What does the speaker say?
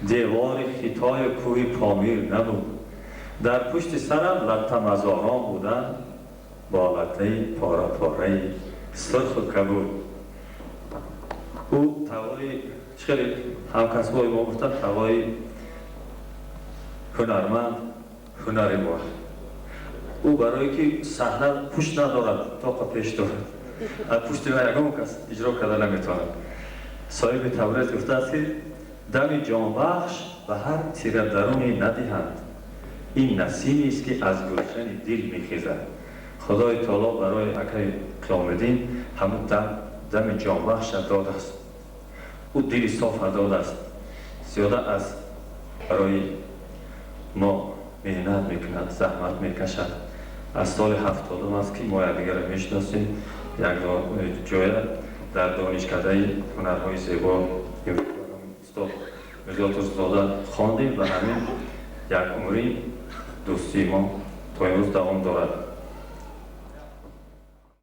دیوار خطای کوه پامیر نبود. در پشت سرم لطه مزاران بودند با لطه پاره پاره سرخ و کبود. او توای خیلی همکسبای ما گفتن توای هنرمند هنری بود. او برای که صحنه پشت ندارد طاق پیش دارد، از پشت ما یکم کس اجرا کرده نمیتواند. صاحب تبریز گفته است که دم جانبخش به هر تیره درونی ندهند، این نسیمی است که از گلشن دل میخیزد. خدای تعالی برای اکای قیامالدین همون دم جانبخش داده است. او دل صاف داده است. زیاده از برای ما محنت میکند، زحمت میکشد. از سال 70 است که ما یکدیگر را میشناسیم. یک جای در دانشکده هنرهای زیبا استاد میرزا زاده خواندیم و همین یک عمری دوستی ما تا امروز دوام دارد.